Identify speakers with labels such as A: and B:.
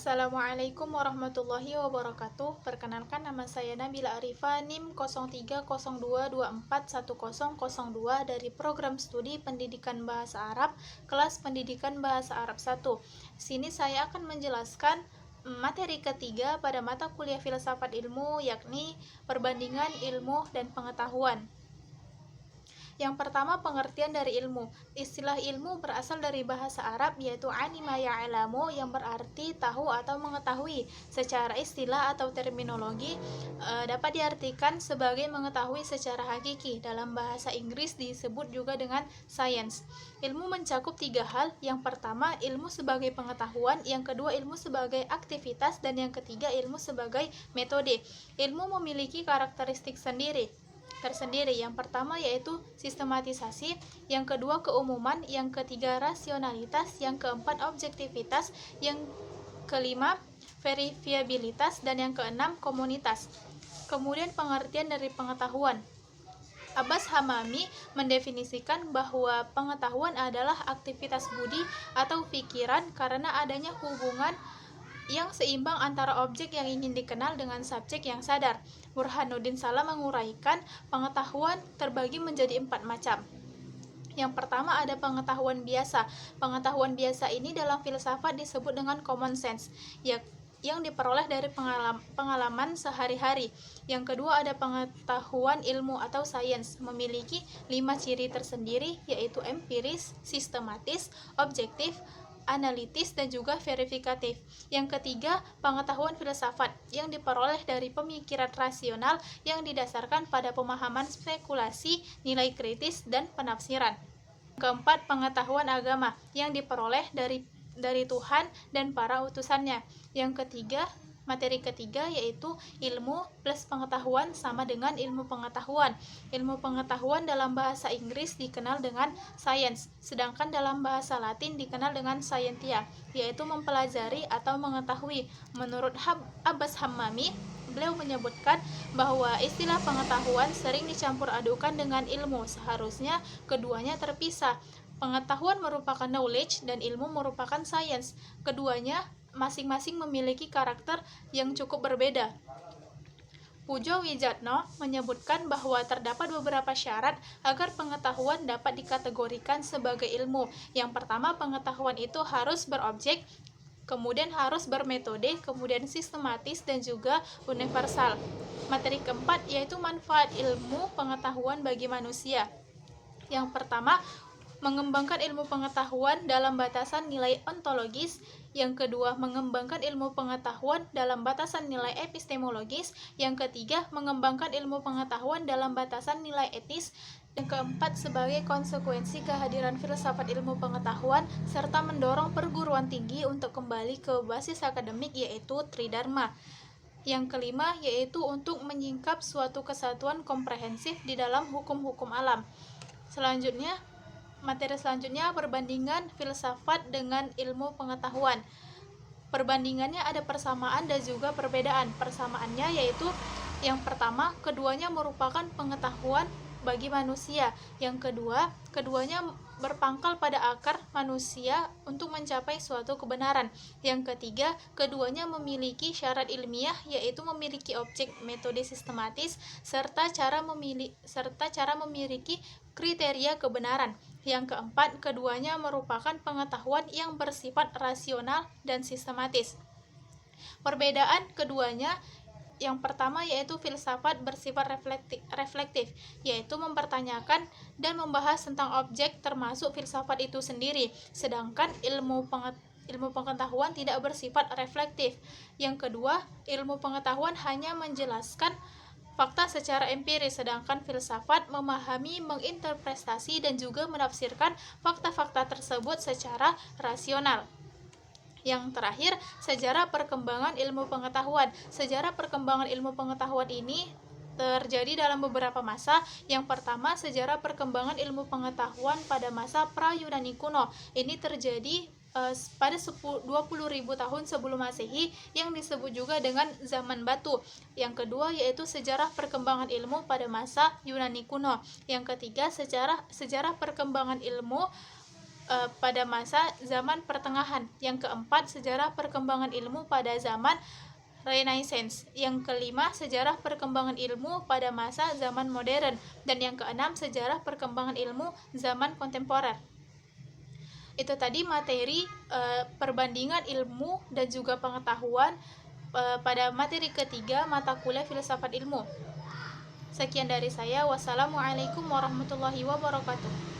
A: Assalamualaikum warahmatullahi wabarakatuh. Perkenalkan, nama saya Nabila Arifa, NIM 0302241002 dari Program Studi Pendidikan Bahasa Arab, kelas Pendidikan Bahasa Arab 1. Sini saya akan menjelaskan materi ketiga pada mata kuliah Filsafat Ilmu, yakni perbandingan ilmu dan pengetahuan. Yang pertama, pengertian dari ilmu. Istilah ilmu berasal dari bahasa Arab, yaitu alima ya'lamu, yang berarti tahu atau mengetahui. Secara istilah atau terminologi dapat diartikan sebagai mengetahui secara hakiki. Dalam bahasa Inggris disebut juga dengan science. Ilmu mencakup tiga hal. Yang pertama, ilmu sebagai pengetahuan. Yang kedua, ilmu sebagai aktivitas. Dan yang ketiga, ilmu sebagai metode. Ilmu memiliki karakteristik tersendiri. Yang pertama yaitu sistematisasi, yang kedua keumuman, yang ketiga rasionalitas, yang keempat objektivitas, yang kelima verifiabilitas, dan yang keenam komunitas. Kemudian pengertian dari pengetahuan. Abbas Hamami mendefinisikan bahwa pengetahuan adalah aktivitas budi atau pikiran karena adanya hubungan yang seimbang antara objek yang ingin dikenal dengan subjek yang sadar. Burhanuddin Salam menguraikan pengetahuan terbagi menjadi 4 macam. Yang pertama ada pengetahuan biasa. Pengetahuan biasa ini dalam filsafat disebut dengan common sense, yang diperoleh dari pengalaman sehari-hari. Yang kedua ada pengetahuan ilmu atau sains, memiliki 5 ciri tersendiri, yaitu empiris, sistematis, objektif, analitis, dan juga verifikatif. Yang ketiga, pengetahuan filsafat yang diperoleh dari pemikiran rasional yang didasarkan pada pemahaman spekulasi, nilai kritis, dan penafsiran. Keempat, pengetahuan agama yang diperoleh dari Tuhan dan para utusannya. Yang ketiga, materi ketiga yaitu ilmu plus pengetahuan sama dengan ilmu pengetahuan. Ilmu pengetahuan dalam bahasa Inggris dikenal dengan science, sedangkan dalam bahasa Latin dikenal dengan scientia, yaitu mempelajari atau mengetahui. Menurut Abbas Hamami, beliau menyebutkan bahwa istilah pengetahuan sering dicampur adukan dengan ilmu, seharusnya keduanya terpisah. Pengetahuan merupakan knowledge dan ilmu merupakan science. Keduanya masing-masing memiliki karakter yang cukup berbeda. Pujo Wijatno menyebutkan bahwa terdapat beberapa syarat agar pengetahuan dapat dikategorikan sebagai ilmu. Yang pertama, pengetahuan itu harus berobjek, kemudian harus bermetode, kemudian sistematis, dan juga universal. Materi keempat yaitu manfaat ilmu pengetahuan bagi manusia. Yang pertama, mengembangkan ilmu pengetahuan dalam batasan nilai ontologis. Yang kedua, mengembangkan ilmu pengetahuan dalam batasan nilai epistemologis. Yang ketiga, mengembangkan ilmu pengetahuan dalam batasan nilai etis. Yang keempat, sebagai konsekuensi kehadiran filsafat ilmu pengetahuan serta mendorong perguruan tinggi untuk kembali ke basis akademik, yaitu Tridharma. Yang kelima, yaitu untuk menyingkap suatu kesatuan komprehensif di dalam hukum-hukum alam. Materi selanjutnya perbandingan filsafat dengan ilmu pengetahuan. Perbandingannya ada persamaan dan juga perbedaan. Persamaannya yaitu yang pertama, keduanya merupakan pengetahuan bagi manusia. Yang kedua, keduanya berpangkal pada akar manusia untuk mencapai suatu kebenaran. Yang ketiga, keduanya memiliki syarat ilmiah, yaitu memiliki objek, metode sistematis, serta cara memiliki kriteria kebenaran. Yang keempat, keduanya merupakan pengetahuan yang bersifat rasional dan sistematis. Perbedaan keduanya, yang pertama yaitu filsafat bersifat reflektif, yaitu mempertanyakan dan membahas tentang objek termasuk filsafat itu sendiri, sedangkan ilmu pengetahuan tidak bersifat reflektif. Yang kedua, ilmu pengetahuan hanya menjelaskan fakta secara empiris, sedangkan filsafat memahami, menginterpretasi, dan juga menafsirkan fakta-fakta tersebut secara rasional. Yang terakhir, sejarah perkembangan ilmu pengetahuan. Sejarah perkembangan ilmu pengetahuan ini terjadi dalam beberapa masa. Yang pertama, sejarah perkembangan ilmu pengetahuan pada masa pra-Yunani kuno. Ini terjadi pada 20.000 tahun sebelum Masehi, yang disebut juga dengan zaman batu. Yang kedua yaitu sejarah perkembangan ilmu pada masa Yunani kuno. Yang ketiga, sejarah perkembangan ilmu pada masa zaman pertengahan. Yang keempat, sejarah perkembangan ilmu pada zaman Renaissance. Yang kelima, sejarah perkembangan ilmu pada masa zaman modern. Dan yang keenam, sejarah perkembangan ilmu zaman kontemporer. Itu tadi materi perbandingan ilmu dan juga pengetahuan pada materi ketiga mata kuliah filsafat ilmu. Sekian dari saya. Wassalamualaikum warahmatullahi wabarakatuh.